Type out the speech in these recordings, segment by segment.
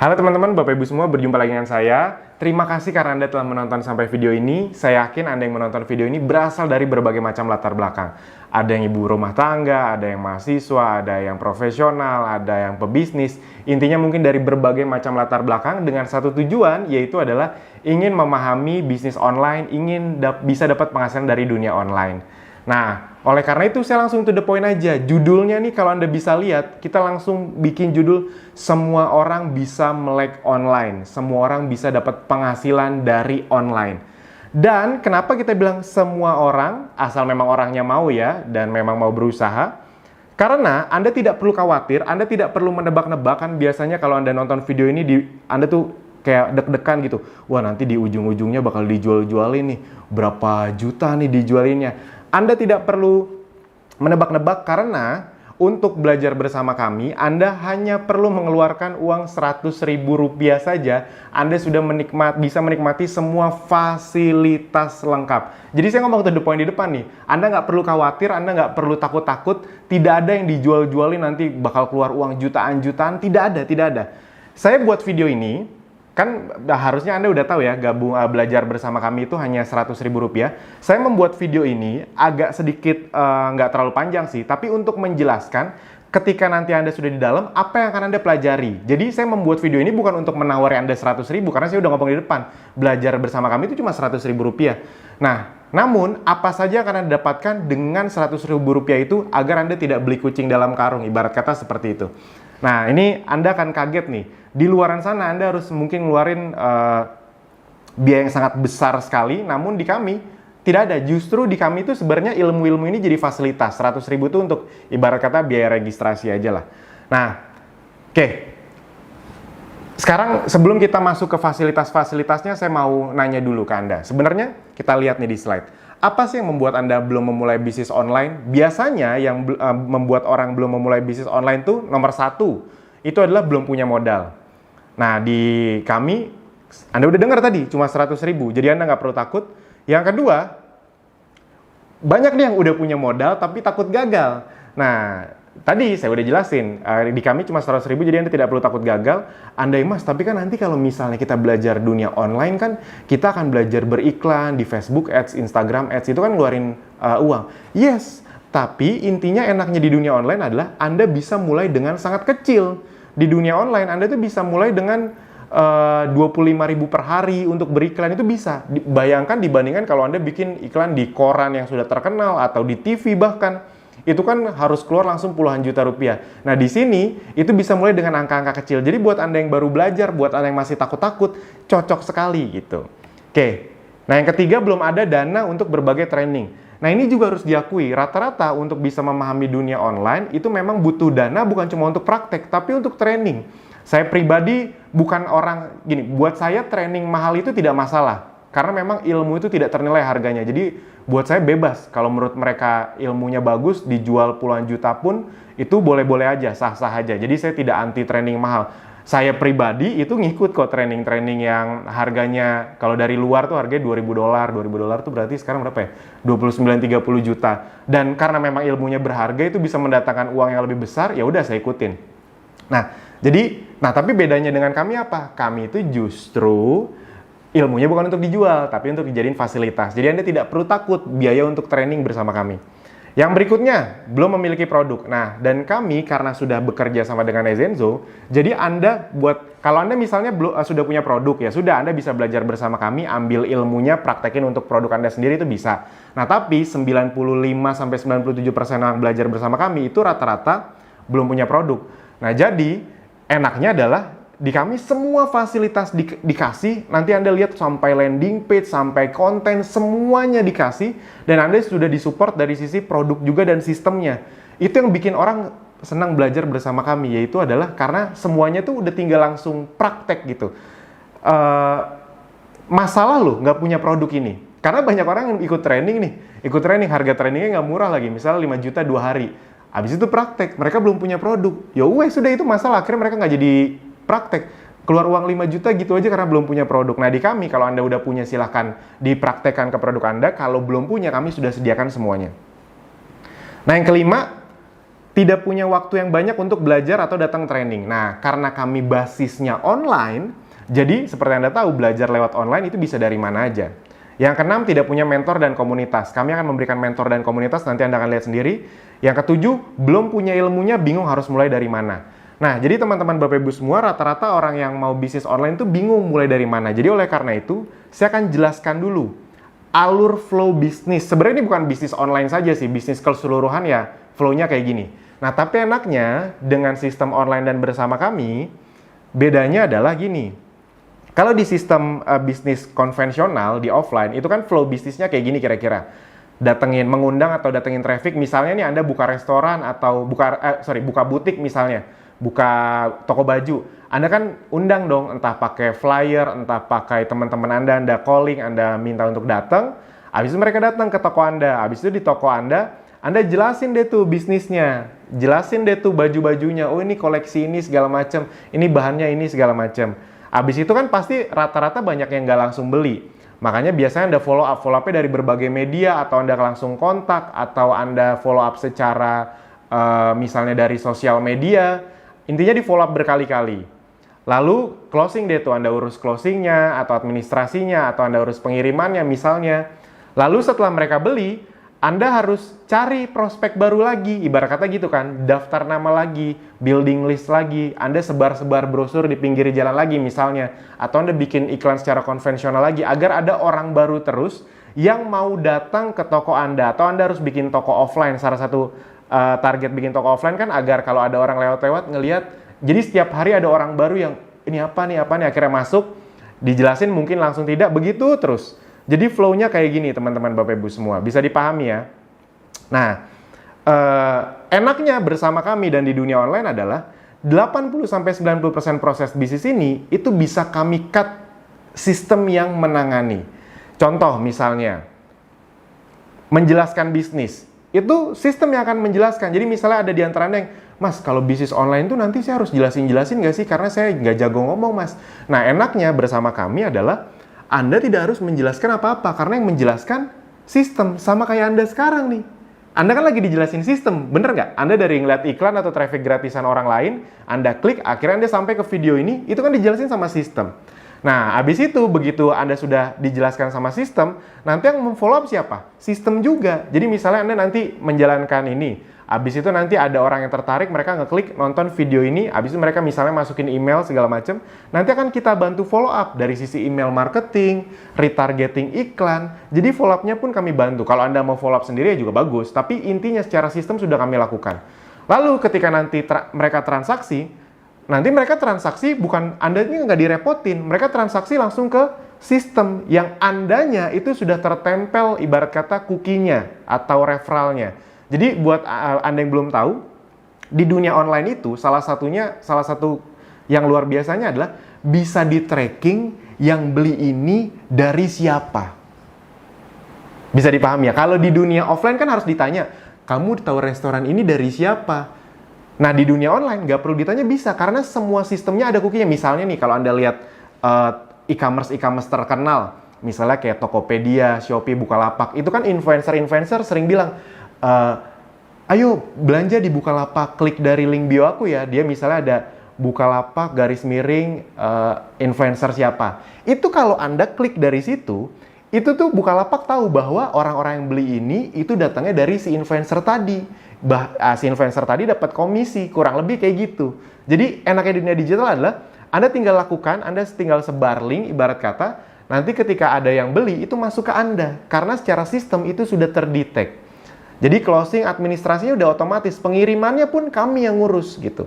Halo teman-teman, Bapak Ibu semua, berjumpa lagi dengan saya. Terima kasih karena Anda telah menonton sampai video ini. Saya yakin Anda yang menonton video ini berasal dari berbagai macam latar belakang. Ada yang ibu rumah tangga, ada yang mahasiswa, ada yang profesional, ada yang pebisnis. Intinya mungkin dari berbagai macam latar belakang dengan satu tujuan, yaitu adalah ingin memahami bisnis online, ingin bisa dapat penghasilan dari dunia online. Nah, oleh karena itu saya langsung to the point aja. Judulnya nih kalau Anda bisa lihat, kita langsung bikin judul semua orang bisa melek online. Semua orang bisa dapat penghasilan dari online. Dan kenapa kita bilang semua orang, asal memang orangnya mau ya, dan memang mau berusaha. Karena Anda tidak perlu khawatir, Anda tidak perlu menebak-nebak. Kan biasanya kalau Anda nonton video ini, Anda tuh kayak deg-degan gitu. Wah, nanti di ujung-ujungnya bakal dijual-jualin nih. Berapa juta nih dijualinnya. Anda tidak perlu menebak-nebak karena untuk belajar bersama kami, Anda hanya perlu mengeluarkan uang Rp100.000 saja. Anda sudah bisa menikmati semua fasilitas lengkap. Jadi saya ngomong to the point di depan nih. Anda nggak perlu khawatir, Anda nggak perlu takut-takut. Tidak ada yang dijual-jualin nanti bakal keluar uang jutaan-jutaan. Tidak ada. Saya buat video ini, kan harusnya Anda udah tahu ya, gabung belajar bersama kami itu hanya Rp100.000. Saya membuat video ini agak sedikit nggak terlalu panjang sih, tapi untuk menjelaskan ketika nanti Anda sudah di dalam, apa yang akan Anda pelajari. Jadi saya membuat video ini bukan untuk menawari Anda 100.000, karena saya udah ngomong di depan, belajar bersama kami itu cuma Rp100.000. Nah, namun apa saja akan Anda dapatkan dengan Rp100.000 itu agar Anda tidak beli kucing dalam karung, ibarat kata seperti itu. Nah, ini Anda akan kaget nih. Di luaran sana Anda harus mungkin ngeluarin biaya yang sangat besar sekali, namun di kami tidak ada. Justru di kami itu sebenarnya ilmu-ilmu ini jadi fasilitas. Rp100.000 itu untuk ibarat kata biaya registrasi aja lah. Nah, oke. Sekarang sebelum kita masuk ke fasilitas-fasilitasnya, saya mau nanya dulu ke Anda. Sebenarnya kita lihat nih di slide. Apa sih yang membuat Anda belum memulai bisnis online? Biasanya yang membuat orang belum memulai bisnis online tuh nomor satu, itu adalah belum punya modal. Nah, di kami, Anda udah dengar tadi, cuma Rp100.000. Jadi Anda nggak perlu takut. Yang kedua, banyak nih yang udah punya modal tapi takut gagal. Nah, tadi saya udah jelasin, di kami cuma Rp100.000, jadi Anda tidak perlu takut gagal. Anda mas, tapi kan nanti kalau misalnya kita belajar dunia online kan, kita akan belajar beriklan di Facebook Ads, Instagram Ads, itu kan ngeluarin uang. Yes, tapi intinya enaknya di dunia online adalah Anda bisa mulai dengan sangat kecil. Di dunia online, Anda tuh bisa mulai dengan 25.000 per hari untuk beriklan, itu bisa. Bayangkan dibandingkan kalau Anda bikin iklan di koran yang sudah terkenal atau di TV bahkan, itu kan harus keluar langsung puluhan juta rupiah. Nah, di sini itu bisa mulai dengan angka-angka kecil. Jadi buat Anda yang baru belajar, buat Anda yang masih takut-takut, cocok sekali gitu. Oke. Nah, yang ketiga, belum ada dana untuk berbagai training. Nah, ini juga harus diakui, rata-rata untuk bisa memahami dunia online itu memang butuh dana bukan cuma untuk praktek, tapi untuk training. Saya pribadi bukan orang, gini, buat saya training mahal itu tidak masalah. Karena memang ilmu itu tidak ternilai harganya. Jadi buat saya bebas, kalau menurut mereka ilmunya bagus, dijual puluhan juta pun, itu boleh-boleh aja, sah-sah aja. Jadi saya tidak anti training mahal. Saya pribadi itu ngikut kok training-training yang harganya kalau dari luar tuh harganya $2.000. $2.000 tuh berarti sekarang berapa ya? 29-30 juta. Dan karena memang ilmunya berharga itu bisa mendatangkan uang yang lebih besar, ya udah saya ikutin. Nah, tapi bedanya dengan kami apa? Kami itu justru ilmunya bukan untuk dijual, tapi untuk dijadiin fasilitas. Jadi Anda tidak perlu takut biaya untuk training bersama kami. Yang berikutnya, belum memiliki produk. Nah, dan kami karena sudah bekerja sama dengan Ezenzo, jadi kalau Anda misalnya sudah punya produk, ya sudah Anda bisa belajar bersama kami, ambil ilmunya, praktekin untuk produk Anda sendiri itu bisa. Nah, tapi 95-97% yang belajar bersama kami itu rata-rata belum punya produk. Nah, jadi enaknya adalah di kami semua fasilitas dikasih, nanti Anda lihat sampai landing page, sampai konten, semuanya dikasih, dan Anda sudah disupport dari sisi produk juga dan sistemnya. Itu yang bikin orang senang belajar bersama kami, yaitu adalah karena semuanya tuh udah tinggal langsung praktek gitu. Masalah loh nggak punya produk ini, karena banyak orang yang ikut training, harga trainingnya nggak murah lagi, misalnya 5 juta 2 hari. Habis itu praktek, mereka belum punya produk. Ya sudah itu masalah, akhirnya mereka nggak jadi praktek, keluar uang 5 juta gitu aja karena belum punya produk. Nah, di kami kalau Anda udah punya silahkan dipraktekkan ke produk Anda, kalau belum punya kami sudah sediakan semuanya. Nah, yang kelima, tidak punya waktu yang banyak untuk belajar atau datang training. Nah, karena kami basisnya online, jadi seperti Anda tahu, belajar lewat online itu bisa dari mana aja. Yang keenam, tidak punya mentor dan komunitas. Kami akan memberikan mentor dan komunitas, nanti Anda akan lihat sendiri. Yang ketujuh, belum punya ilmunya, bingung harus mulai dari mana. Nah, jadi teman-teman Bapak Ibu semua, rata-rata orang yang mau bisnis online itu bingung mulai dari mana. Jadi oleh karena itu, saya akan jelaskan dulu alur flow bisnis. Sebenarnya ini bukan bisnis online saja sih, bisnis keseluruhan ya flow-nya kayak gini. Nah, tapi enaknya dengan sistem online dan bersama kami, bedanya adalah gini. Kalau di sistem bisnis konvensional, di offline, itu kan flow bisnisnya kayak gini kira-kira. Mengundang atau datengin traffic, misalnya nih Anda buka restoran atau buka butik misalnya, buka toko baju. Anda kan undang dong, entah pakai flyer, entah pakai teman-teman Anda calling, Anda minta untuk datang. Habis itu mereka datang ke toko Anda. Habis itu di toko Anda jelasin deh tuh bisnisnya. Jelasin deh tuh baju-bajunya. Oh, ini koleksi ini segala macam. Ini bahannya ini segala macam. Habis itu kan pasti rata-rata banyak yang nggak langsung beli. Makanya biasanya Anda follow up-nya dari berbagai media, atau Anda langsung kontak, atau Anda follow up secara misalnya dari sosial media. Intinya di follow up berkali-kali. Lalu closing deh tuh, Anda urus closingnya, atau administrasinya, atau Anda urus pengirimannya misalnya. Lalu setelah mereka beli, Anda harus cari prospek baru lagi, ibarat kata gitu kan, daftar nama lagi, building list lagi, Anda sebar-sebar brosur di pinggir jalan lagi misalnya, atau Anda bikin iklan secara konvensional lagi, agar ada orang baru terus yang mau datang ke toko Anda, atau Anda harus bikin toko offline. Salah satu target bikin toko offline kan agar kalau ada orang lewat-lewat ngelihat, jadi setiap hari ada orang baru yang ini apa nih, akhirnya masuk, dijelasin mungkin langsung tidak, begitu terus. Jadi flow-nya kayak gini teman-teman Bapak Ibu semua, bisa dipahami ya. Nah, enaknya bersama kami dan di dunia online adalah 80-90% proses bisnis ini itu bisa kami cut sistem yang menangani. Contoh misalnya, menjelaskan bisnis. Itu sistem yang akan menjelaskan. Jadi misalnya ada di antara Anda yang, Mas, kalau bisnis online tuh nanti saya harus jelasin nggak sih? Karena saya nggak jago ngomong, Mas. Nah, enaknya bersama kami adalah Anda tidak harus menjelaskan apa-apa, karena yang menjelaskan sistem. Sama kayak Anda sekarang nih. Anda kan lagi dijelasin sistem, bener nggak? Anda dari ngeliat iklan atau traffic gratisan orang lain, Anda klik, akhirnya Anda sampai ke video ini, itu kan dijelasin sama sistem. Nah, habis itu, begitu Anda sudah dijelaskan sama sistem, nanti yang memfollow up siapa? Sistem juga. Jadi misalnya Anda nanti menjalankan ini, habis itu nanti ada orang yang tertarik, mereka ngeklik nonton video ini, habis itu mereka misalnya masukin email segala macam, nanti akan kita bantu follow up dari sisi email marketing, retargeting iklan. Jadi follow up-nya pun kami bantu. Kalau Anda mau follow up sendiri ya juga bagus, tapi intinya secara sistem sudah kami lakukan. Lalu ketika nanti mereka transaksi, nanti mereka transaksi bukan Anda ini nggak direpotin, mereka transaksi langsung ke sistem yang Andanya itu sudah tertempel ibarat kata cookie-nya atau referralnya. Jadi buat Anda yang belum tahu, di dunia online itu salah satu yang luar biasanya adalah bisa di tracking yang beli ini dari siapa. Bisa dipahami ya? Kalau di dunia offline kan harus ditanya, kamu tahu restoran ini dari siapa? Nah, di dunia online nggak perlu ditanya, bisa, karena semua sistemnya ada cookie-nya. Misalnya nih, kalau Anda lihat e-commerce terkenal, misalnya kayak Tokopedia, Shopee, Bukalapak, itu kan influencer sering bilang, ayo belanja di Bukalapak, klik dari link bio aku ya. Dia misalnya ada Bukalapak _ influencer siapa. Itu kalau Anda klik dari situ, itu tuh Bukalapak tahu bahwa orang-orang yang beli ini itu datangnya dari si influencer tadi. Si influencer tadi dapat komisi, kurang lebih kayak gitu. Jadi enaknya dunia digital adalah Anda tinggal lakukan, Anda tinggal sebar link ibarat kata, nanti ketika ada yang beli itu masuk ke Anda, karena secara sistem itu sudah terdetek. Jadi closing administrasinya udah otomatis, pengirimannya pun kami yang ngurus gitu.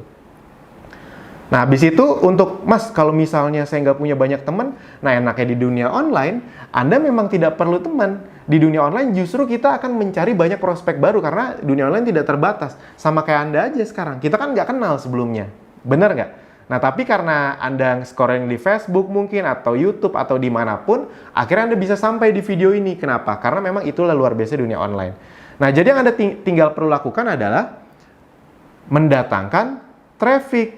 Nah, habis itu untuk, Mas, kalau misalnya saya nggak punya banyak teman, nah enaknya di dunia online, Anda memang tidak perlu teman. Di dunia online justru kita akan mencari banyak prospek baru, karena dunia online tidak terbatas. Sama kayak Anda aja sekarang, kita kan nggak kenal sebelumnya. Bener nggak? Nah, tapi karena Anda scoring di Facebook mungkin, atau YouTube, atau dimanapun, akhirnya Anda bisa sampai di video ini. Kenapa? Karena memang itulah luar biasa dunia online. Nah, jadi yang Anda tinggal perlu lakukan adalah mendatangkan traffic.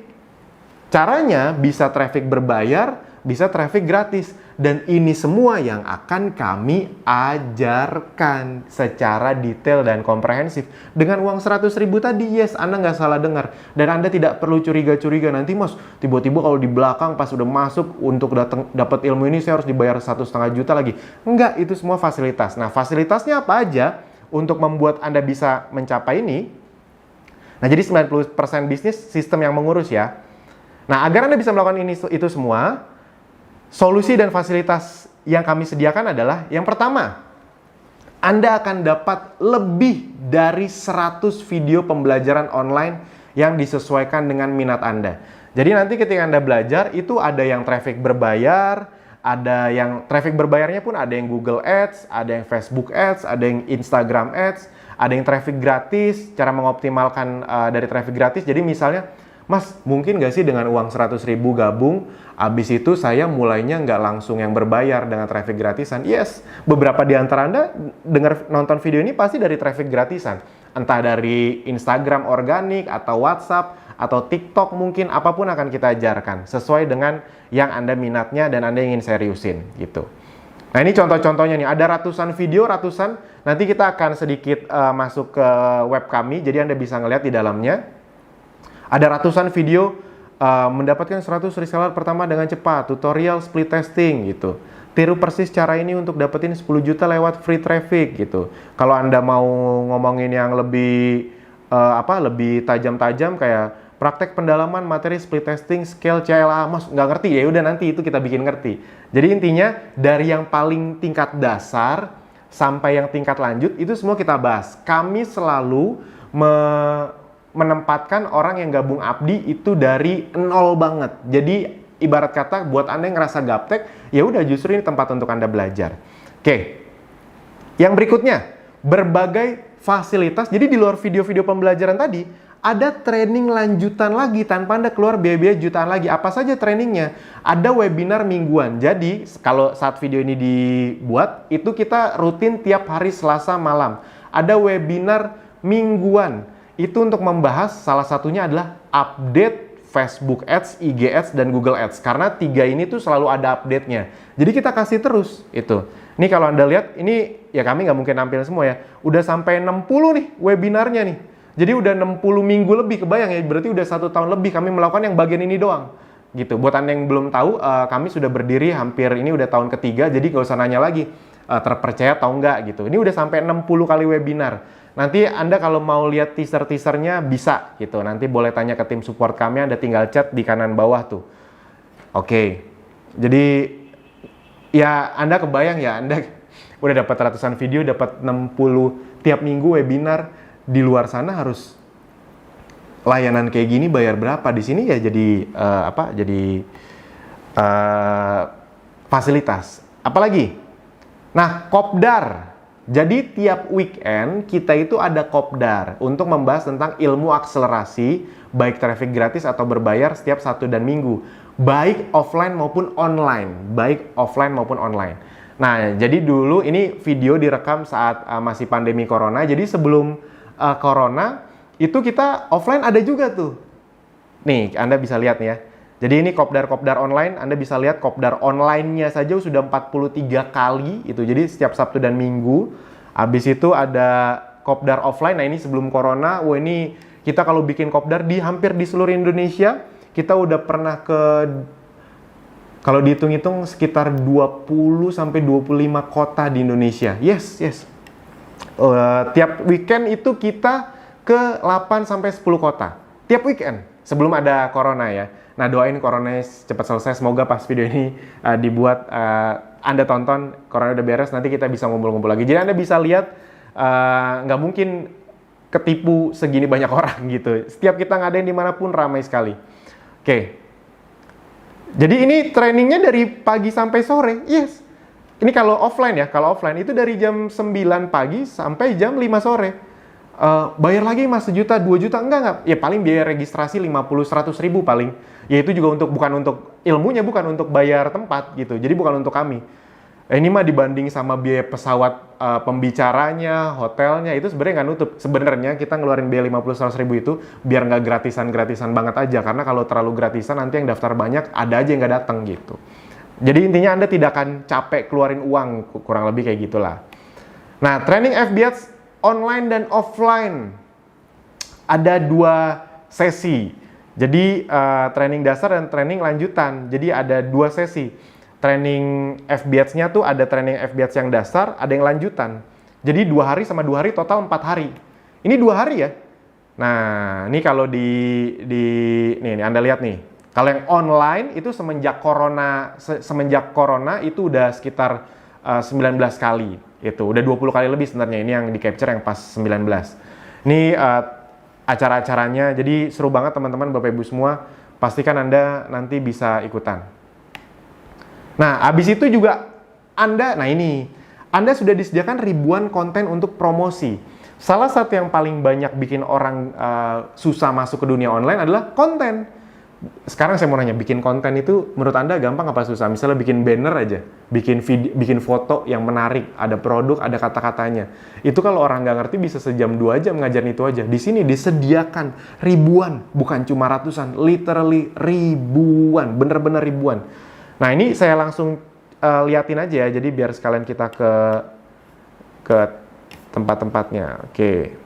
Caranya bisa traffic berbayar, bisa traffic gratis. Dan ini semua yang akan kami ajarkan secara detail dan komprehensif. Dengan uang 100.000 tadi, yes, Anda nggak salah dengar. Dan Anda tidak perlu curiga-curiga, nanti Mas, tiba-tiba kalau di belakang pas udah masuk untuk dapat ilmu ini saya harus dibayar 1,5 juta lagi. Enggak, itu semua fasilitas. Nah, fasilitasnya apa aja untuk membuat Anda bisa mencapai ini? Nah, jadi 90% bisnis sistem yang mengurus ya. Nah, agar Anda bisa melakukan itu semua, solusi dan fasilitas yang kami sediakan adalah yang pertama, Anda akan dapat lebih dari 100 video pembelajaran online yang disesuaikan dengan minat Anda. Jadi nanti ketika Anda belajar, itu ada yang traffic berbayar, ada yang traffic berbayarnya pun ada yang Google Ads, ada yang Facebook Ads, ada yang Instagram Ads, ada yang traffic gratis, cara mengoptimalkan dari traffic gratis. Jadi misalnya, Mas, mungkin nggak sih dengan uang 100.000 gabung, abis itu saya mulainya nggak langsung yang berbayar dengan traffic gratisan? Yes, beberapa di antara Anda nonton video ini pasti dari traffic gratisan. Entah dari Instagram organik, atau WhatsApp, atau TikTok mungkin, apapun akan kita ajarkan. Sesuai dengan yang Anda minatnya dan Anda ingin seriusin, gitu. Nah, ini contoh-contohnya nih, ada ratusan video, nanti kita akan sedikit masuk ke web kami, jadi Anda bisa ngeliat di dalamnya. Ada ratusan video mendapatkan 100 reseller pertama dengan cepat, tutorial split testing gitu. Tiru persis cara ini untuk dapetin 10 juta lewat free traffic gitu. Kalau Anda mau ngomongin yang lebih lebih tajam-tajam kayak praktek pendalaman materi split testing scale CLA, Mas nggak ngerti ya udah nanti itu kita bikin ngerti. Jadi intinya dari yang paling tingkat dasar sampai yang tingkat lanjut itu semua kita bahas. Kami selalu menempatkan orang yang gabung Abdi itu dari nol banget. Jadi ibarat kata buat Anda yang ngerasa gaptek, ya udah justru ini tempat untuk Anda belajar. Oke. Yang berikutnya, berbagai fasilitas. Jadi di luar video-video pembelajaran tadi, ada training lanjutan lagi tanpa Anda keluar biaya-biaya jutaan lagi. Apa saja trainingnya? Ada webinar mingguan. Jadi kalau saat video ini dibuat, itu kita rutin tiap hari Selasa malam. Ada webinar mingguan. Itu untuk membahas salah satunya adalah update Facebook Ads, IG Ads, dan Google Ads. Karena 3 ini tuh selalu ada update-nya. Jadi kita kasih terus itu. Ini kalau Anda lihat, ini ya kami nggak mungkin nampil semua ya. Udah sampai 60 nih webinarnya nih. Jadi udah 60 minggu lebih, kebayang ya. Berarti udah 1 tahun lebih kami melakukan yang bagian ini doang. Gitu. Buat Anda yang belum tahu, kami sudah berdiri hampir ini udah tahun ketiga. Jadi nggak usah nanya lagi terpercaya atau enggak gitu. Ini udah sampai 60 kali webinar. Nanti Anda kalau mau lihat teaser-teasernya bisa gitu. Nanti boleh tanya ke tim support kami, Anda tinggal chat di kanan bawah tuh. Oke. Jadi ya Anda kebayang ya, Anda udah dapat ratusan video, dapat 60 tiap minggu webinar. Di luar sana harus layanan kayak gini bayar berapa? Di sini ya jadi fasilitas. Apalagi? Nah, kopdar. Jadi tiap weekend kita itu ada kopdar untuk membahas tentang ilmu akselerasi baik traffic gratis atau berbayar setiap Sabtu dan Minggu, baik offline maupun online, Nah, jadi dulu ini video direkam saat masih pandemi corona. Jadi sebelum corona itu kita offline ada juga tuh. Nih, Anda bisa lihat nih ya. Jadi ini kopdar online, Anda bisa lihat kopdar online-nya saja sudah 43 kali itu. Jadi setiap Sabtu dan Minggu. Habis itu ada kopdar offline. Nah, ini sebelum corona. Wah, ini kita kalau bikin kopdar hampir di seluruh Indonesia, kita udah pernah ke, kalau dihitung-hitung sekitar 20 sampai 25 kota di Indonesia. Yes. Tiap weekend itu kita ke 8 sampai 10 kota. Tiap weekend sebelum ada corona ya. Nah, doain corona cepat selesai. Semoga pas video ini dibuat, Anda tonton, corona udah beres, nanti kita bisa ngumpul-ngumpul lagi. Jadi Anda bisa lihat, nggak mungkin ketipu segini banyak orang gitu. Setiap kita ngadain dimanapun ramai sekali. Oke. Jadi ini trainingnya dari pagi sampai sore. Yes. Ini kalau offline ya. Kalau offline itu dari jam 9 pagi sampai jam 5 sore. Bayar lagi Mas 1 juta, 2 juta, enggak. Ya paling biaya registrasi 50-100 ribu paling. Ya itu juga bukan untuk ilmunya, bukan untuk bayar tempat gitu. Jadi bukan untuk kami. Ini mah dibanding sama biaya pesawat pembicaranya, hotelnya, itu sebenarnya nggak nutup. Sebenarnya kita ngeluarin biaya 50-100 ribu itu biar nggak gratisan banget aja. Karena kalau terlalu gratisan nanti yang daftar banyak, ada aja yang nggak datang gitu. Jadi intinya Anda tidak akan capek keluarin uang, kurang lebih kayak gitulah. Nah, training FB Ads online dan offline ada 2 sesi. Jadi training dasar dan training lanjutan. Jadi ada 2 sesi. Training FB Ads-nya tuh ada training FB Ads yang dasar, ada yang lanjutan. Jadi 2 hari sama 2 hari total 4 hari. Ini 2 hari ya. Nah, ini kalau nih Anda lihat nih. Kalau yang online itu semenjak corona itu udah sekitar 19 kali. Itu udah 20 kali lebih sebenarnya. Ini yang di capture yang pas 19. Ini acara-acaranya. Jadi seru banget teman-teman, Bapak Ibu semua. Pastikan Anda nanti bisa ikutan. Nah, habis itu juga Anda sudah disediakan ribuan konten untuk promosi. Salah satu yang paling banyak bikin orang susah masuk ke dunia online adalah konten. Sekarang saya mau nanya, bikin konten itu menurut Anda gampang apa susah? Misalnya bikin banner aja, bikin video, bikin foto yang menarik, ada produk, ada kata-katanya. Itu kalau orang nggak ngerti bisa sejam 2 jam ngajarin itu aja. Di sini disediakan ribuan, bukan cuma ratusan, literally ribuan, bener-bener ribuan. Nah, ini saya langsung liatin aja ya, jadi biar sekalian kita ke tempat-tempatnya. Oke.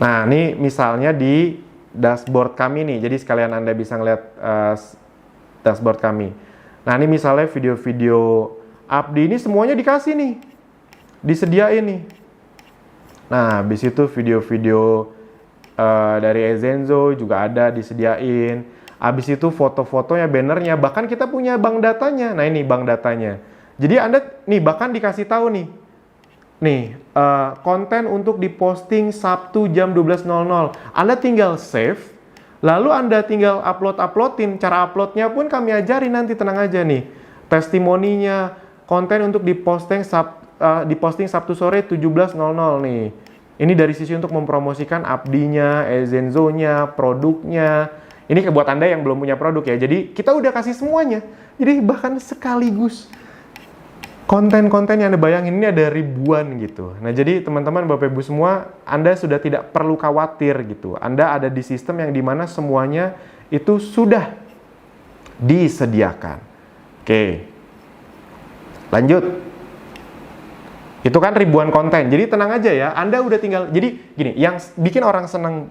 Nah, ini misalnya di dashboard kami nih, jadi sekalian Anda bisa ngeliat dashboard kami. Nah, ini misalnya video-video Abdi ini semuanya dikasih nih, disediain nih. Nah, habis itu video-video dari Ezenzo juga ada disediain. Habis itu foto-fotonya, bannernya, bahkan kita punya bank datanya. Nah, ini bank datanya. Jadi Anda nih bahkan dikasih tahu nih, konten untuk diposting Sabtu jam 12.00. Anda tinggal save, lalu Anda tinggal uploadin. Cara uploadnya pun kami ajarin nanti, tenang aja nih. Testimoninya, konten untuk diposting Sabtu sore 17.00 nih. Ini dari sisi untuk mempromosikan Abdinya, Ezenzo-nya, produknya. Ini buat Anda yang belum punya produk ya. Jadi kita udah kasih semuanya. Jadi bahkan sekaligus konten-konten yang Anda bayangin ini ada ribuan gitu. Nah, jadi teman-teman, Bapak Ibu semua, Anda sudah tidak perlu khawatir gitu. Anda ada di sistem yang dimana semuanya itu sudah disediakan. Oke. Lanjut. Itu kan ribuan konten. Jadi tenang aja ya, Anda udah tinggal. Jadi gini, yang bikin orang senang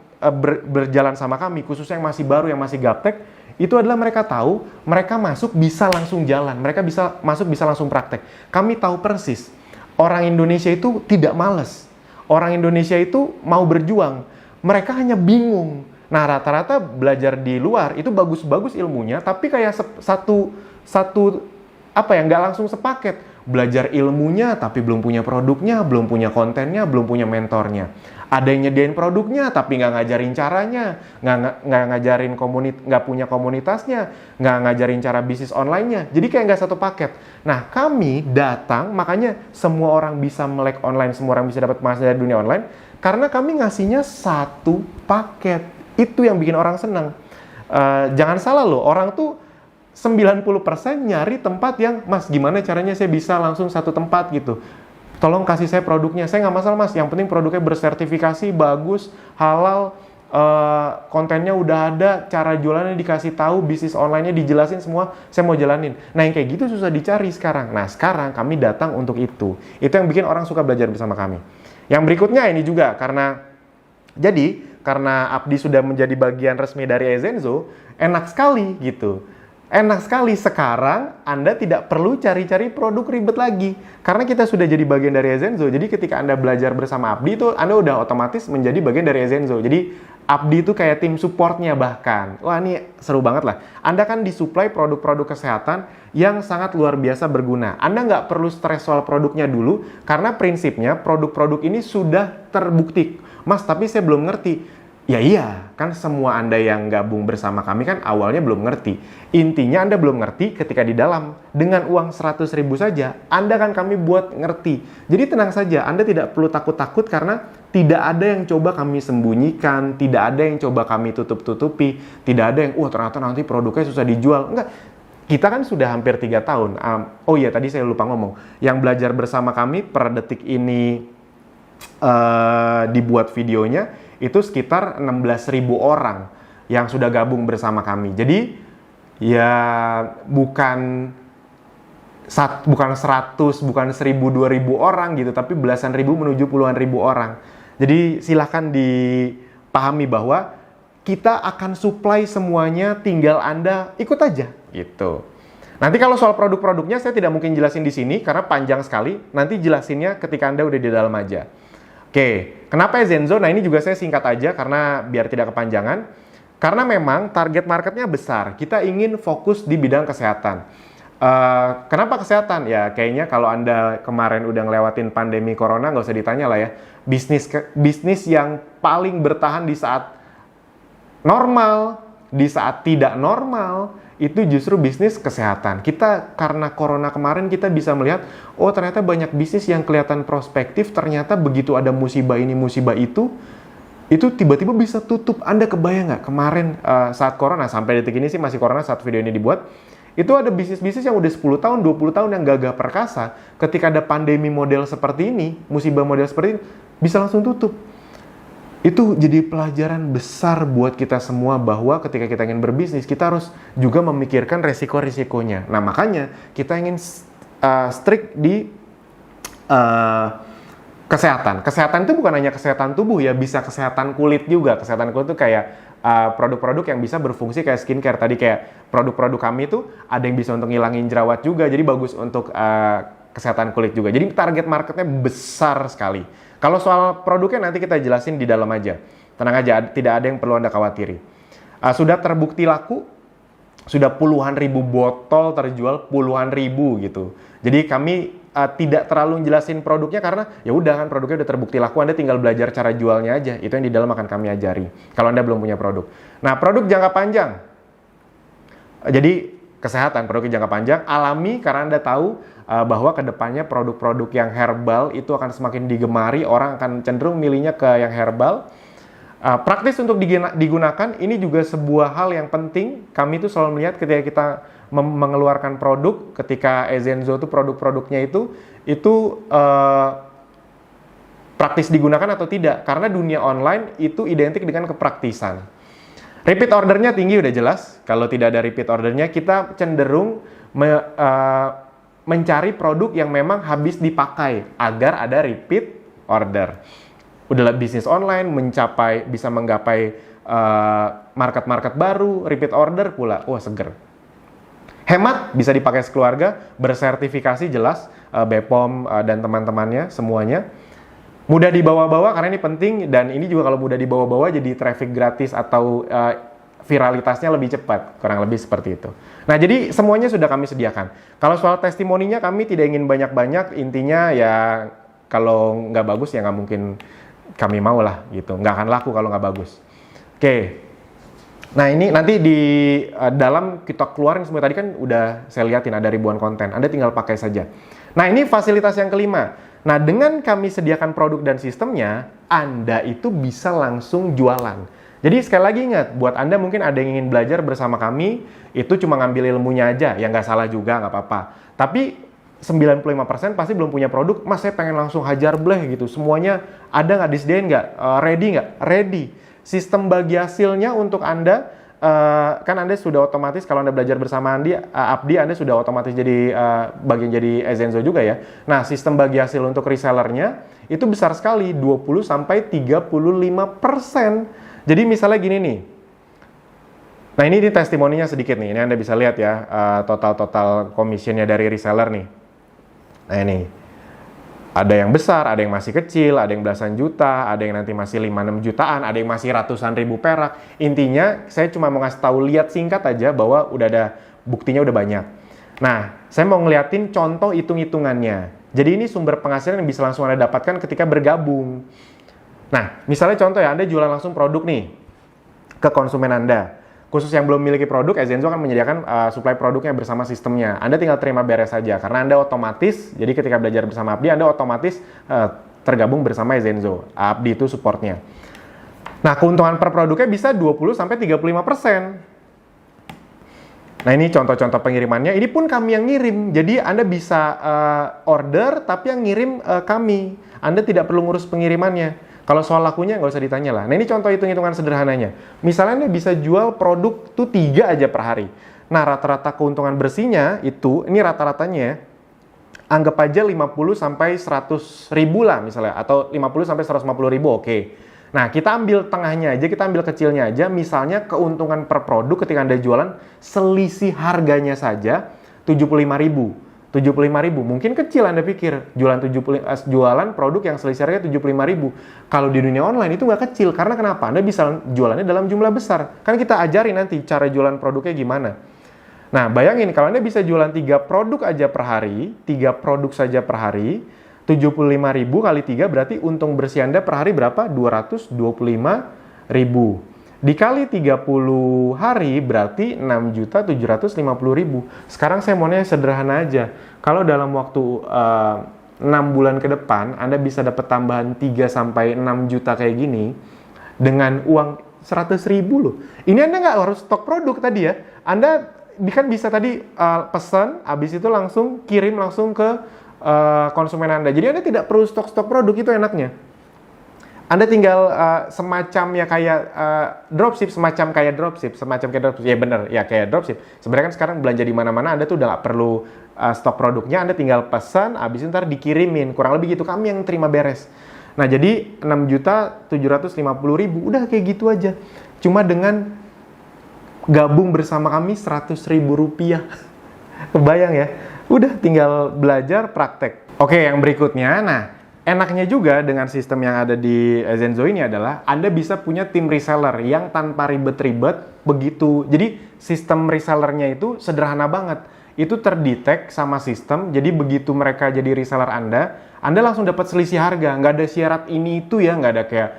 berjalan sama kami, khususnya yang masih baru, yang masih gaptek, itu adalah mereka tahu, mereka masuk bisa langsung jalan, mereka bisa masuk bisa langsung praktek. Kami tahu persis, orang Indonesia itu tidak males, orang Indonesia itu mau berjuang, mereka hanya bingung. Nah, rata-rata belajar di luar itu bagus-bagus ilmunya, tapi kayak nggak langsung sepaket. Belajar ilmunya tapi belum punya produknya, belum punya kontennya, belum punya mentornya. Ada yang nyediain produknya tapi nggak ngajarin caranya, nggak ngajarin nggak punya komunitasnya, nggak ngajarin cara bisnis online-nya. Jadi kayak nggak satu paket. Nah, kami datang, makanya semua orang bisa melek online, semua orang bisa dapat penghasilan dari dunia online, karena kami ngasihnya satu paket. Itu yang bikin orang senang. Jangan salah loh, orang tuh 90% nyari tempat yang, Mas, gimana caranya saya bisa langsung satu tempat gitu. Tolong kasih saya produknya. Saya nggak masalah, Mas. Yang penting produknya bersertifikasi, bagus, halal, kontennya udah ada, cara jualannya dikasih tahu, bisnis online-nya dijelasin semua, saya mau jalanin. Nah, yang kayak gitu susah dicari sekarang. Nah, sekarang kami datang untuk itu. Itu yang bikin orang suka belajar bersama kami. Yang berikutnya ini juga, karena Abdi sudah menjadi bagian resmi dari Ezenzo, enak sekali gitu. Enak sekali sekarang Anda tidak perlu cari-cari produk ribet lagi. Karena kita sudah jadi bagian dari Ezenzo. Jadi ketika Anda belajar bersama Abdi itu Anda udah otomatis menjadi bagian dari Ezenzo. Jadi Abdi itu kayak tim supportnya bahkan. Wah, ini seru banget lah. Anda kan disuplai produk-produk kesehatan yang sangat luar biasa berguna. Anda nggak perlu stres soal produknya dulu. Karena prinsipnya produk-produk ini sudah terbukti. Mas, tapi saya belum ngerti. Ya iya, kan semua Anda yang gabung bersama kami kan awalnya belum ngerti. Intinya Anda belum ngerti ketika di dalam. Dengan uang 100.000 saja, Anda kan kami buat ngerti. Jadi tenang saja, Anda tidak perlu takut-takut karena tidak ada yang coba kami sembunyikan, tidak ada yang coba kami tutup-tutupi, tidak ada yang, ternyata nanti produknya susah dijual. Enggak, kita kan sudah hampir 3 tahun. Oh iya, tadi saya lupa ngomong. Yang belajar bersama kami per detik ini dibuat videonya, itu sekitar 16.000 orang yang sudah gabung bersama kami. Jadi ya bukan 100, bukan 1000, 2000 orang gitu, tapi belasan ribu menuju puluhan ribu orang. Jadi silahkan dipahami bahwa kita akan supply semuanya, tinggal Anda ikut aja gitu. Nanti kalau soal produk-produknya saya tidak mungkin jelasin di sini karena panjang sekali. Nanti jelasinnya ketika Anda udah di dalam aja. Oke, kenapa Ezenzo? Nah ini juga saya singkat aja karena biar tidak kepanjangan. Karena memang target marketnya besar. Kita ingin fokus di bidang kesehatan. Kenapa kesehatan? Ya kayaknya kalau Anda kemarin udah ngelewatin pandemi corona nggak usah ditanya lah ya. Bisnis yang paling bertahan di saat normal, di saat tidak normal, itu justru bisnis kesehatan. Kita karena corona kemarin kita bisa melihat, oh ternyata banyak bisnis yang kelihatan prospektif, ternyata begitu ada musibah ini, musibah itu tiba-tiba bisa tutup. Anda kebayang nggak kemarin saat corona, sampai detik ini sih masih corona saat video ini dibuat, itu ada bisnis-bisnis yang udah 10 tahun, 20 tahun yang gagah perkasa, ketika ada pandemi model seperti ini, musibah model seperti ini, bisa langsung tutup. Itu jadi pelajaran besar buat kita semua bahwa ketika kita ingin berbisnis, kita harus juga memikirkan resiko-risikonya. Nah, makanya kita ingin strict di kesehatan. Kesehatan itu bukan hanya kesehatan tubuh ya, bisa kesehatan kulit juga. Kesehatan kulit itu kayak produk-produk yang bisa berfungsi kayak skincare. Tadi kayak produk-produk kami itu ada yang bisa untuk ngilangin jerawat juga, jadi bagus untuk kesehatan kulit juga. Jadi target marketnya besar sekali. Kalau soal produknya nanti kita jelasin di dalam aja. Tenang aja, tidak ada yang perlu Anda khawatiri. Sudah terbukti laku, sudah puluhan ribu botol terjual, puluhan ribu gitu. Jadi kami tidak terlalu jelasin produknya karena ya udah kan produknya udah terbukti laku, Anda tinggal belajar cara jualnya aja. Itu yang di dalam akan kami ajari kalau Anda belum punya produk. Nah, produk jangka panjang. Jadi kesehatan, produk jangka panjang, alami karena Anda tahu bahwa kedepannya produk-produk yang herbal itu akan semakin digemari, orang akan cenderung milihnya ke yang herbal. Praktis untuk digunakan, ini juga sebuah hal yang penting. Kami itu selalu melihat ketika kita mengeluarkan produk, ketika Ezenzo itu produk-produknya itu praktis digunakan atau tidak. Karena dunia online itu identik dengan kepraktisan. Repeat ordernya tinggi udah jelas. Kalau tidak ada repeat ordernya, kita cenderung mencari produk yang memang habis dipakai agar ada repeat order. Udah bisnis online bisa menggapai market-market baru, repeat order pula, wah seger. Hemat, bisa dipakai sekeluarga, bersertifikasi jelas, BPOM dan teman-temannya semuanya. Mudah dibawa-bawa karena ini penting, dan ini juga kalau mudah dibawa-bawa jadi traffic gratis atau viralitasnya lebih cepat, kurang lebih seperti itu. Nah, jadi semuanya sudah kami sediakan. Kalau soal testimoninya kami tidak ingin banyak-banyak, intinya ya kalau nggak bagus ya nggak mungkin kami mau lah gitu, nggak akan laku kalau nggak bagus. Oke. Nah, ini nanti di dalam kita keluarin semua, tadi kan udah saya liatin ada ribuan konten, Anda tinggal pakai saja. Nah, ini fasilitas yang kelima. Nah, dengan kami sediakan produk dan sistemnya, Anda itu bisa langsung jualan. Jadi sekali lagi ingat, buat Anda mungkin ada yang ingin belajar bersama kami, itu cuma ngambil ilmunya aja, ya nggak salah juga, nggak apa-apa. Tapi 95% pasti belum punya produk, Mas saya pengen langsung hajar bleh gitu, semuanya ada nggak, disediain nggak, ready nggak? Ready. Sistem bagi hasilnya untuk Anda, kan Anda sudah otomatis, kalau Anda belajar bersama Abdi, Anda sudah otomatis jadi bagian jadi Ezenzo juga ya. Nah, sistem bagi hasil untuk resellernya, itu besar sekali, 20-35%. Jadi misalnya gini nih, nah ini testimoninya sedikit nih, ini Anda bisa lihat ya, total commissionnya dari reseller nih. Nah ini, ada yang besar, ada yang masih kecil, ada yang belasan juta, ada yang nanti masih 5-6 jutaan, ada yang masih ratusan ribu perak. Intinya, saya cuma mau ngasih tahu, lihat singkat aja bahwa udah ada, buktinya udah banyak. Nah, saya mau ngeliatin contoh hitung-hitungannya. Jadi ini sumber penghasilan yang bisa langsung Anda dapatkan ketika bergabung. Nah, misalnya contoh ya, Anda jualan langsung produk nih ke konsumen Anda. Khusus yang belum memiliki produk, Ezenzo akan menyediakan supply produknya bersama sistemnya. Anda tinggal terima beres saja, karena Anda otomatis, jadi ketika belajar bersama Abdi, Anda otomatis tergabung bersama Ezenzo. Abdi itu supportnya. Nah, keuntungan per produknya bisa 20-35%. Nah, ini contoh-contoh pengirimannya. Ini pun kami yang ngirim. Jadi, Anda bisa order, tapi yang ngirim kami. Anda tidak perlu ngurus pengirimannya. Kalau soal lakunya nggak usah ditanya lah. Nah, ini contoh hitung-hitungan sederhananya. Misalnya Anda bisa jual produk tuh 3 aja per hari. Nah, rata-rata keuntungan bersihnya itu, ini rata-ratanya ya, anggap aja 50 sampai 100 ribu lah misalnya, atau 50 sampai 150 ribu, oke. Nah, kita ambil tengahnya aja, kita ambil kecilnya aja, misalnya keuntungan per produk ketika Anda jualan, selisih harganya saja 75 ribu. 75 ribu, mungkin kecil Anda pikir, jualan produk yang selisih harganya 75 ribu. Kalau di dunia online itu nggak kecil, karena kenapa? Anda bisa jualannya dalam jumlah besar. Kan kita ajarin nanti cara jualan produknya gimana. Nah, bayangin kalau Anda bisa jualan 3 produk aja per hari, 3 produk saja per hari, 75.000 kali 3 berarti untung bersih Anda per hari berapa? 225.000. Dikali 30 hari berarti 6.750.000. Sekarang saya maunya sederhana aja. Kalau dalam waktu 6 bulan ke depan Anda bisa dapat tambahan 3 sampai 6 juta kayak gini dengan uang 100.000 loh. Ini Anda nggak harus stok produk tadi ya. Anda kan bisa tadi pesan, habis itu langsung kirim langsung ke konsumen Anda. Jadi Anda tidak perlu stok-stok produk, itu enaknya. Anda tinggal semacam ya kayak dropship, semacam kayak dropship. Ya bener, ya kayak dropship. Sebenarnya kan sekarang belanja di mana-mana Anda tuh udah nggak perlu stok produknya, Anda tinggal pesan, habis itu ntar dikirimin. Kurang lebih gitu, kami yang terima beres. Nah, jadi 6.750.000, udah kayak gitu aja. Cuma dengan gabung bersama kami 100.000 rupiah. Kebayang ya? Udah tinggal belajar praktek. Oke, yang berikutnya, nah enaknya juga dengan sistem yang ada di Zenzo ini adalah Anda bisa punya tim reseller yang tanpa ribet-ribet begitu. Jadi sistem resellernya itu sederhana banget. Itu terdetek sama sistem, jadi begitu mereka jadi reseller Anda langsung dapat selisih harga. Nggak ada syarat ini itu ya, nggak ada kayak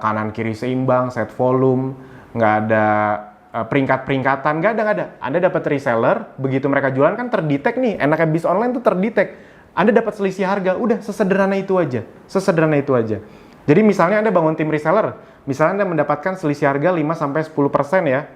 kanan kiri seimbang, set volume, nggak ada peringkat-peringkatan, nggak ada. Anda dapat reseller, begitu mereka jualan kan terdetek nih, enaknya bis online tuh terdetek. Anda dapat selisih harga, udah sesederhana itu aja. Jadi misalnya Anda bangun tim reseller, misalnya Anda mendapatkan selisih harga 5-10% ya.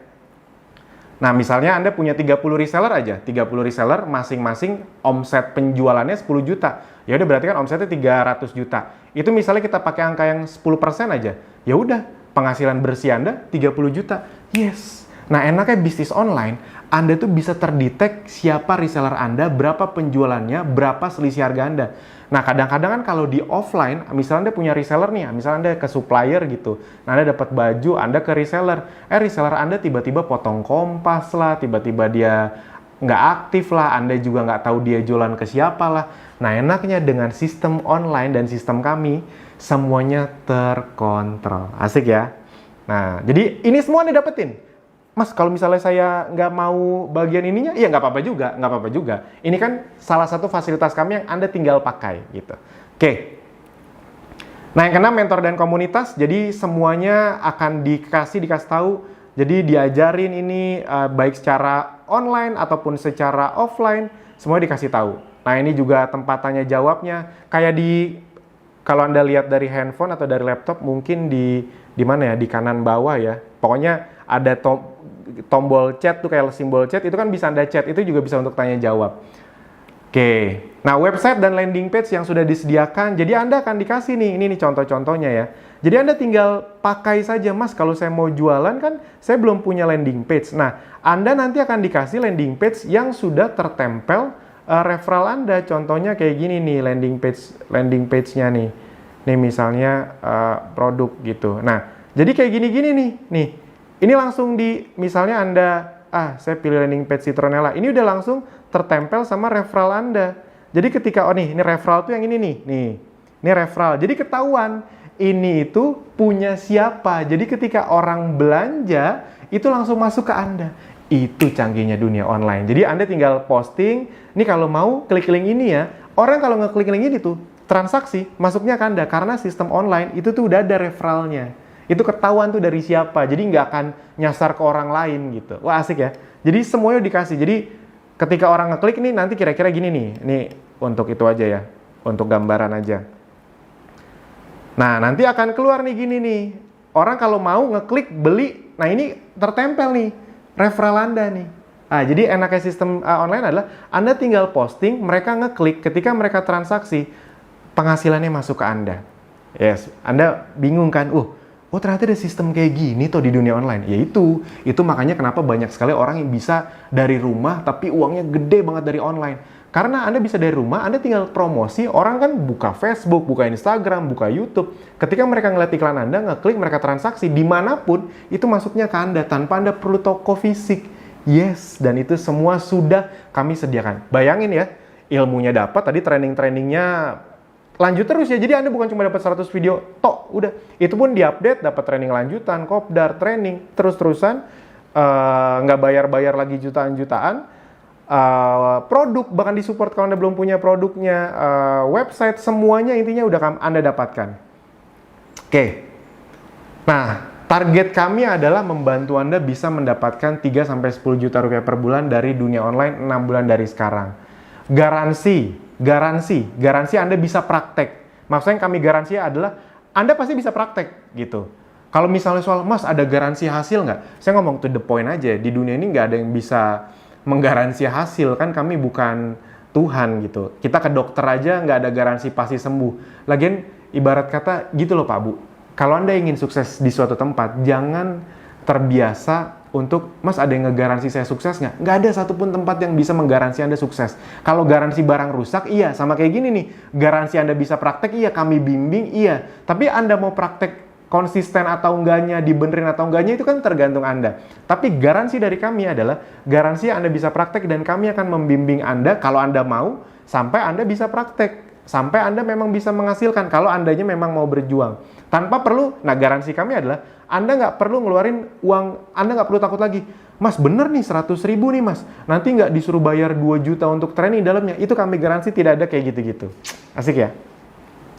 Nah, misalnya Anda punya 30 reseller aja, 30 reseller masing-masing omset penjualannya 10 juta. Ya udah berarti kan omsetnya 300 juta. Itu misalnya kita pakai angka yang 10% aja. Ya udah, penghasilan bersih Anda 30 juta. Yes. Nah, enaknya bisnis online, Anda tuh bisa terdetek siapa reseller Anda, berapa penjualannya, berapa selisih harga Anda. Nah, kadang-kadang kan kalau di offline, misalnya Anda punya reseller nih, misalnya Anda ke supplier gitu. Nah, Anda dapat baju, Anda ke reseller. Reseller Anda tiba-tiba potong kompas lah, tiba-tiba dia nggak aktif lah, Anda juga nggak tahu dia jualan ke siapa lah. Nah, enaknya dengan sistem online dan sistem kami, semuanya terkontrol. Asik ya? Nah, jadi ini semua Anda dapetin. Mas, kalau misalnya saya nggak mau bagian ininya, ya nggak apa-apa juga. Ini kan salah satu fasilitas kami yang Anda tinggal pakai, gitu. Oke. Nah, yang keenam, mentor dan komunitas. Jadi semuanya akan dikasih tahu. Jadi diajarin ini baik secara online ataupun secara offline, semua dikasih tahu. Nah, ini juga tempat tanya jawabnya. Kayak kalau Anda lihat dari handphone atau dari laptop, mungkin di mana ya, di kanan bawah ya. Pokoknya ada tombol chat tuh, kayak simbol chat, itu kan bisa Anda chat, itu juga bisa untuk tanya jawab. Oke. Nah, website dan landing page yang sudah disediakan, jadi Anda akan dikasih nih, ini nih contoh-contohnya ya. Jadi Anda tinggal pakai saja, Mas, kalau saya mau jualan kan saya belum punya landing page. Nah, Anda nanti akan dikasih landing page yang sudah tertempel referral Anda. Contohnya kayak gini nih, landing page-nya nih. Nih misalnya produk gitu. Nah, jadi kayak gini-gini nih. Ini langsung misalnya Anda, saya pilih landing page Citronella. Ini udah langsung tertempel sama referral Anda. Jadi ketika, ini referral tuh yang ini nih. Ini referral. Jadi ketahuan, ini itu punya siapa. Jadi ketika orang belanja, itu langsung masuk ke Anda. Itu canggihnya dunia online. Jadi Anda tinggal posting, nih kalau mau klik link ini ya. Orang kalau ngeklik link ini tuh, transaksi masuknya ke Anda. Karena sistem online itu tuh udah ada referralnya. Itu ketahuan tuh dari siapa, jadi nggak akan nyasar ke orang lain gitu. Wah, asik ya. Jadi semuanya dikasih. Jadi ketika orang ngeklik nih, nanti kira-kira gini nih. Ini untuk itu aja ya, untuk gambaran aja. Nah, nanti akan keluar nih gini nih. Orang kalau mau ngeklik beli, nah ini tertempel nih referral Anda nih. Nah, jadi enaknya sistem online adalah Anda tinggal posting, mereka ngeklik, ketika mereka transaksi, penghasilannya masuk ke Anda. Yes, Anda bingung kan? oh ternyata ada sistem kayak gini tuh di dunia online. Ya itu makanya kenapa banyak sekali orang yang bisa dari rumah tapi uangnya gede banget dari online. Karena Anda bisa dari rumah, Anda tinggal promosi, orang kan buka Facebook, buka Instagram, buka YouTube. Ketika mereka ngeliat iklan Anda, ngeklik, mereka transaksi dimanapun, itu masuknya ke Anda tanpa Anda perlu toko fisik. Yes, dan itu semua sudah kami sediakan. Bayangin ya, ilmunya dapat, tadi training-trainingnya lanjut terus ya. Jadi Anda bukan cuma dapat 100 video, tok, udah. Itu pun diupdate, dapat training lanjutan, kopdar, training, terus-terusan, nggak bayar-bayar lagi jutaan-jutaan. Produk, bahkan disupport kalau Anda belum punya produknya, website, semuanya intinya udah Anda dapatkan. Oke. Nah, target kami adalah membantu Anda bisa mendapatkan 3-10 juta rupiah per bulan dari dunia online 6 bulan dari sekarang. Garansi Anda bisa praktek. Maksudnya yang kami garansi adalah Anda pasti bisa praktek gitu. Kalau misalnya soal, Mas ada garansi hasil nggak? Saya ngomong to the point aja. Di dunia ini nggak ada yang bisa menggaransi hasil. Kan kami bukan Tuhan gitu. Kita ke dokter aja nggak ada garansi pasti sembuh. Lagian ibarat kata gitu loh Pak Bu. Kalau Anda ingin sukses di suatu tempat, jangan terbiasa untuk, Mas ada yang ngegaransi saya sukses nggak? Nggak ada satupun tempat yang bisa menggaransi Anda sukses. Kalau garansi barang rusak, iya. Sama kayak gini nih, garansi Anda bisa praktek, iya. Kami bimbing, iya. Tapi Anda mau praktek konsisten atau enggaknya, dibenerin atau enggaknya, itu kan tergantung Anda. Tapi garansi dari kami adalah, garansi Anda bisa praktek dan kami akan membimbing Anda, kalau Anda mau, sampai Anda bisa praktek. Sampai Anda memang bisa menghasilkan, kalau Andanya memang mau berjuang. Tanpa perlu, nah garansi kami adalah, Anda nggak perlu ngeluarin uang, Anda nggak perlu takut lagi. Mas bener nih 100.000 nih mas, nanti nggak disuruh bayar 2 juta untuk training dalamnya. Itu kami garansi tidak ada kayak gitu-gitu. Asik ya?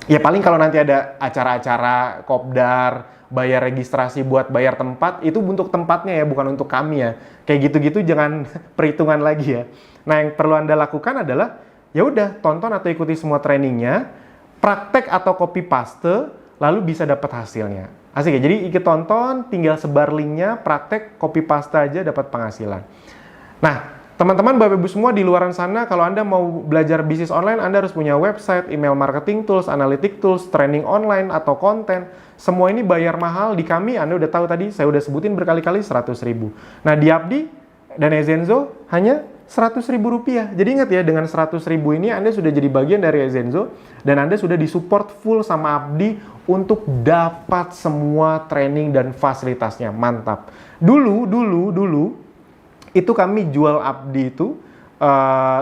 Ya paling kalau nanti ada acara-acara kopdar, bayar registrasi buat bayar tempat, itu untuk tempatnya ya, bukan untuk kami ya. Kayak gitu-gitu jangan perhitungan lagi ya. Nah yang perlu Anda lakukan adalah, ya udah tonton atau ikuti semua trainingnya, praktek atau copy paste, lalu bisa dapat hasilnya. Asik ya, jadi ikut tonton, tinggal sebar linknya, praktek, copy paste aja dapat penghasilan. Nah, teman-teman Bapak Ibu semua di luaran sana, kalau Anda mau belajar bisnis online, Anda harus punya website, email marketing tools, analytic tools, training online atau konten. Semua ini bayar mahal di kami, Anda udah tahu tadi, saya udah sebutin berkali-kali 100.000. Nah, di Abdi dan Ezenzo hanya 100.000 rupiah. Jadi ingat ya, dengan 100.000 ini Anda sudah jadi bagian dari Ezenzo dan Anda sudah disupport full sama Abdi untuk dapat semua training dan fasilitasnya. Mantap. Dulu itu kami jual Abdi itu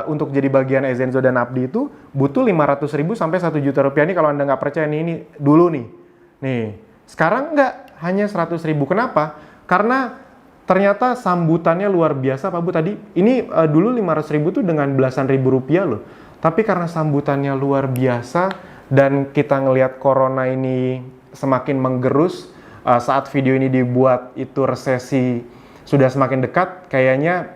untuk jadi bagian Ezenzo dan Abdi itu butuh 500.000 sampai 1 juta rupiah. Ini kalau Anda nggak percaya ini dulu nih. Nih, sekarang nggak, hanya 100.000. Kenapa? Karena ternyata sambutannya luar biasa Pak Bu tadi. Ini dulu 500.000 tuh dengan belasan ribu rupiah loh. Tapi karena sambutannya luar biasa dan kita ngelihat corona ini semakin menggerus, saat video ini dibuat itu resesi sudah semakin dekat, kayaknya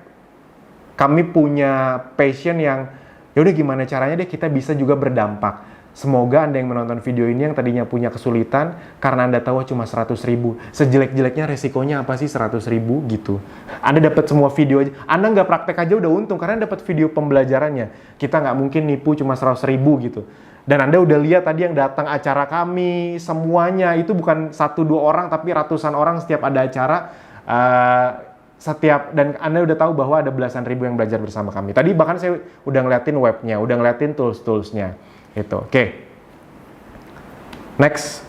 kami punya passion yang yaudah gimana caranya deh kita bisa juga berdampak. Semoga Anda yang menonton video ini yang tadinya punya kesulitan karena Anda tahu cuma 100.000. Sejelek-jeleknya resikonya apa sih 100.000 gitu. Anda dapat semua video aja. Anda nggak praktek aja udah untung karena dapat video pembelajarannya. Kita nggak mungkin nipu cuma 100.000 gitu. Dan Anda udah lihat tadi yang datang acara kami, semuanya itu bukan 1-2 orang tapi ratusan orang setiap ada acara. Dan Anda udah tahu bahwa ada belasan ribu yang belajar bersama kami. Tadi bahkan saya udah ngeliatin webnya, udah ngeliatin tools-toolsnya. Itu, oke. Next.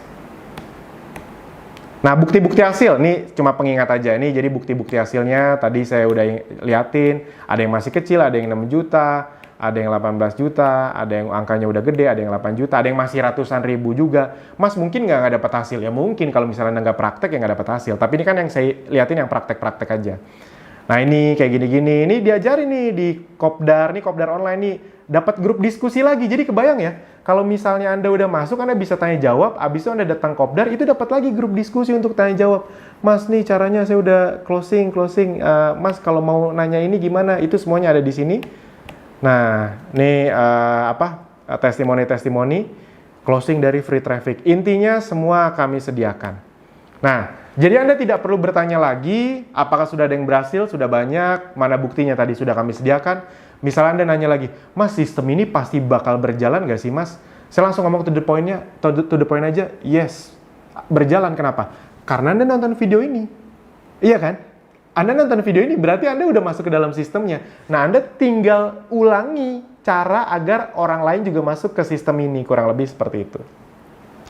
Nah, bukti-bukti hasil, ini cuma pengingat aja. Ini jadi bukti-bukti hasilnya, tadi saya udah liatin, ada yang masih kecil, ada yang 6 juta, ada yang 18 juta, ada yang angkanya udah gede, ada yang 8 juta, ada yang masih ratusan ribu juga. Mas, mungkin nggak dapat hasil? Ya mungkin, kalau misalnya nggak praktek, ya nggak dapat hasil. Tapi ini kan yang saya liatin yang praktek-praktek aja. Nah, ini kayak gini-gini, ini diajarin nih di Kopdar, nih Kopdar online nih, dapat grup diskusi lagi. Jadi kebayang ya, kalau misalnya Anda udah masuk, Anda bisa tanya jawab, abis itu Anda datang Kopdar, itu dapat lagi grup diskusi untuk tanya jawab. Mas nih caranya saya udah closing, Mas kalau mau nanya ini gimana? Itu semuanya ada di sini. Nah, nih testimoni closing dari free traffic. Intinya semua kami sediakan. Nah, jadi Anda tidak perlu bertanya lagi, apakah sudah ada yang berhasil, sudah banyak, mana buktinya tadi sudah kami sediakan. Misalnya Anda nanya lagi, Mas sistem ini pasti bakal berjalan nggak sih Mas? Saya langsung ngomong to the point aja, yes, berjalan. Kenapa? Karena Anda nonton video ini. Iya kan? Anda nonton video ini berarti Anda udah masuk ke dalam sistemnya. Nah, Anda tinggal ulangi cara agar orang lain juga masuk ke sistem ini, kurang lebih seperti itu.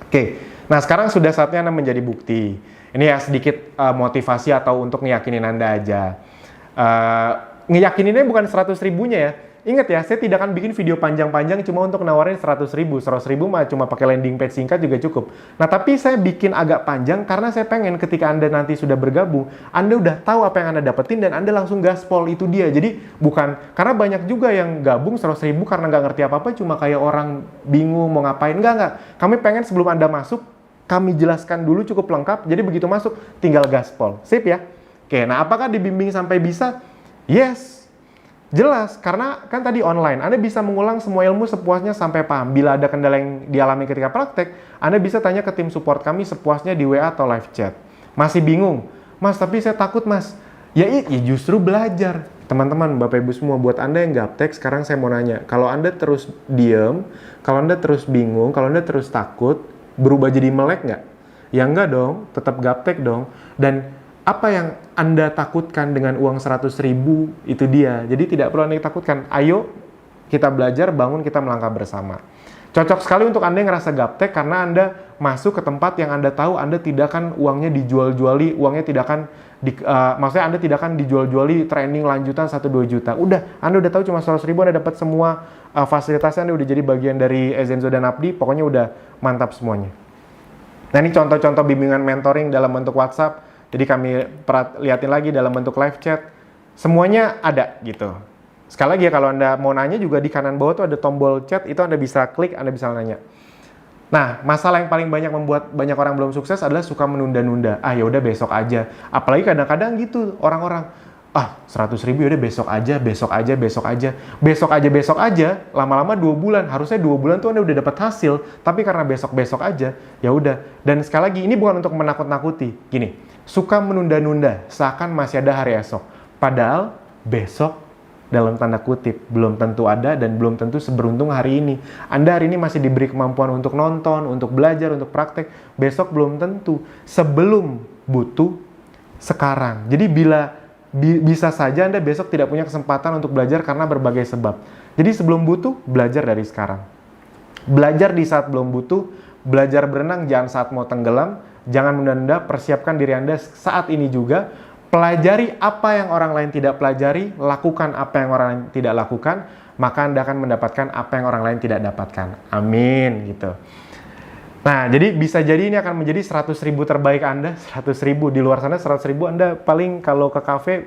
Oke, nah sekarang sudah saatnya Anda menjadi bukti. Ini ya sedikit motivasi atau untuk ngeyakinin Anda aja. Ngeyakininnya bukan 100 ribunya ya. Ingat ya, saya tidak akan bikin video panjang-panjang cuma untuk nawarin 100 ribu. 100 ribu mah cuma pakai landing page singkat juga cukup. Nah, tapi saya bikin agak panjang karena saya pengen ketika Anda nanti sudah bergabung, Anda udah tahu apa yang Anda dapetin dan Anda langsung gaspol, itu dia. Jadi bukan, karena banyak juga yang gabung 100 ribu karena nggak ngerti apa-apa, cuma kayak orang bingung mau ngapain. Enggak. Kami pengen sebelum Anda masuk, kami jelaskan dulu cukup lengkap, jadi begitu masuk, tinggal gaspol. Sip ya? Oke, nah apakah dibimbing sampai bisa? Yes. Jelas, karena kan tadi online, Anda bisa mengulang semua ilmu sepuasnya sampai paham. Bila ada kendala yang dialami ketika praktek, Anda bisa tanya ke tim support kami sepuasnya di WA atau live chat. Masih bingung? Mas, tapi saya takut mas. Ya justru belajar. Teman-teman, Bapak Ibu semua, buat Anda yang gaptek, sekarang saya mau nanya. Kalau Anda terus diem, kalau Anda terus bingung, kalau Anda terus takut, berubah jadi melek nggak? Ya enggak dong, tetap gaptek dong. Dan apa yang Anda takutkan dengan uang 100 ribu, itu dia. Jadi tidak perlu Anda takutkan. Ayo kita belajar, bangun, kita melangkah bersama. Cocok sekali untuk Anda yang ngerasa gaptek karena Anda masuk ke tempat yang Anda tahu Anda tidak akan uangnya dijual-juali, uangnya tidak akan, maksudnya Anda tidak akan dijual-juali training lanjutan 1-2 juta. Udah, Anda udah tahu cuma 100 ribu Anda dapat semua fasilitasnya, Anda udah jadi bagian dari Ezenzo dan Abdi, pokoknya udah mantap semuanya. Nah ini contoh-contoh bimbingan mentoring dalam bentuk WhatsApp. Jadi kami liatin lagi dalam bentuk live chat. Semuanya ada gitu. Sekali lagi ya, kalau Anda mau nanya juga di kanan bawah tuh ada tombol chat. Itu Anda bisa klik, Anda bisa nanya. Nah, masalah yang paling banyak membuat banyak orang belum sukses adalah suka menunda-nunda. Ya udah besok aja. Apalagi kadang-kadang gitu orang-orang. 100 ribu ya udah besok aja. Besok aja. Lama-lama 2 bulan. Harusnya 2 bulan tuh Anda udah dapat hasil. Tapi karena besok aja, ya udah. Dan sekali lagi, ini bukan untuk menakut-nakuti. Gini, suka menunda-nunda seakan masih ada hari esok. Padahal besok dalam tanda kutip belum tentu ada dan belum tentu seberuntung hari ini. Anda hari ini masih diberi kemampuan untuk nonton, untuk belajar, untuk praktek. Besok belum tentu. Sebelum butuh, sekarang. Jadi bisa saja Anda besok tidak punya kesempatan untuk belajar karena berbagai sebab. Jadi sebelum butuh, belajar dari sekarang. Belajar di saat belum butuh, belajar berenang jangan saat mau tenggelam, jangan menunda, persiapkan diri Anda saat ini juga. Pelajari apa yang orang lain tidak pelajari, lakukan apa yang orang lain tidak lakukan, maka Anda akan mendapatkan apa yang orang lain tidak dapatkan. Amin, gitu. Nah, jadi bisa jadi ini akan menjadi 100 ribu terbaik Anda, 100 ribu. Di luar sana 100 ribu Anda paling kalau ke kafe,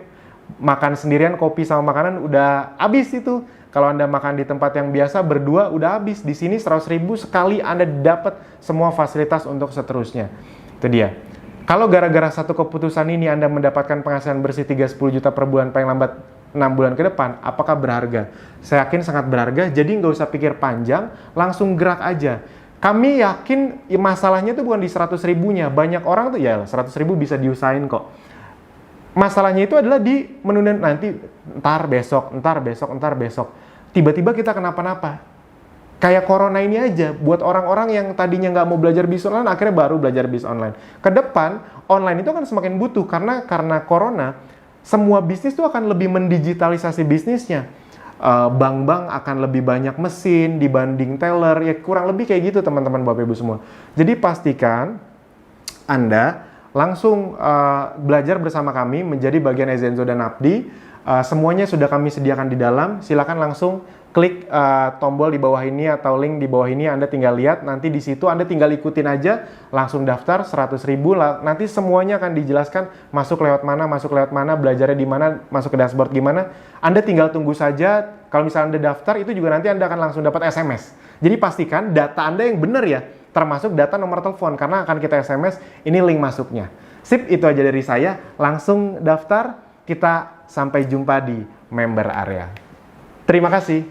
makan sendirian, kopi sama makanan udah habis itu. Kalau Anda makan di tempat yang biasa, berdua udah habis. Di sini 100 ribu sekali Anda dapat semua fasilitas untuk seterusnya. Itu dia. Kalau gara-gara satu keputusan ini Anda mendapatkan penghasilan bersih 3-10 juta per bulan paling lambat 6 bulan ke depan, apakah berharga? Saya yakin sangat berharga, jadi nggak usah pikir panjang, langsung gerak aja. Kami yakin masalahnya itu bukan di 100 ribunya. Banyak orang tuh ya 100 ribu bisa diusahain kok. Masalahnya itu adalah di menunda nanti, entar besok. Tiba-tiba kita kenapa-napa. Kayak corona ini aja, buat orang-orang yang tadinya nggak mau belajar bisnis online, akhirnya baru belajar bisnis online. Ke depan, online itu akan semakin butuh, karena corona, semua bisnis tuh akan lebih mendigitalisasi bisnisnya. Bank-bank akan lebih banyak mesin dibanding teller, ya kurang lebih kayak gitu teman-teman Bapak Ibu semua. Jadi pastikan Anda langsung belajar bersama kami menjadi bagian Ezenzo dan Abdi. Semuanya sudah kami sediakan di dalam. Silakan langsung klik tombol di bawah ini atau link di bawah ini, Anda tinggal lihat. Nanti di situ Anda tinggal ikutin aja, langsung daftar 100 ribu. Nanti semuanya akan dijelaskan masuk lewat mana, belajarnya di mana, masuk ke dashboard gimana. Anda tinggal tunggu saja. Kalau misalnya Anda daftar, itu juga nanti Anda akan langsung dapat SMS. Jadi pastikan data Anda yang benar ya, termasuk data nomor telepon, karena akan kita SMS, ini link masuknya. Sip, itu aja dari saya. Langsung daftar, kita sampai jumpa di member area. Terima kasih.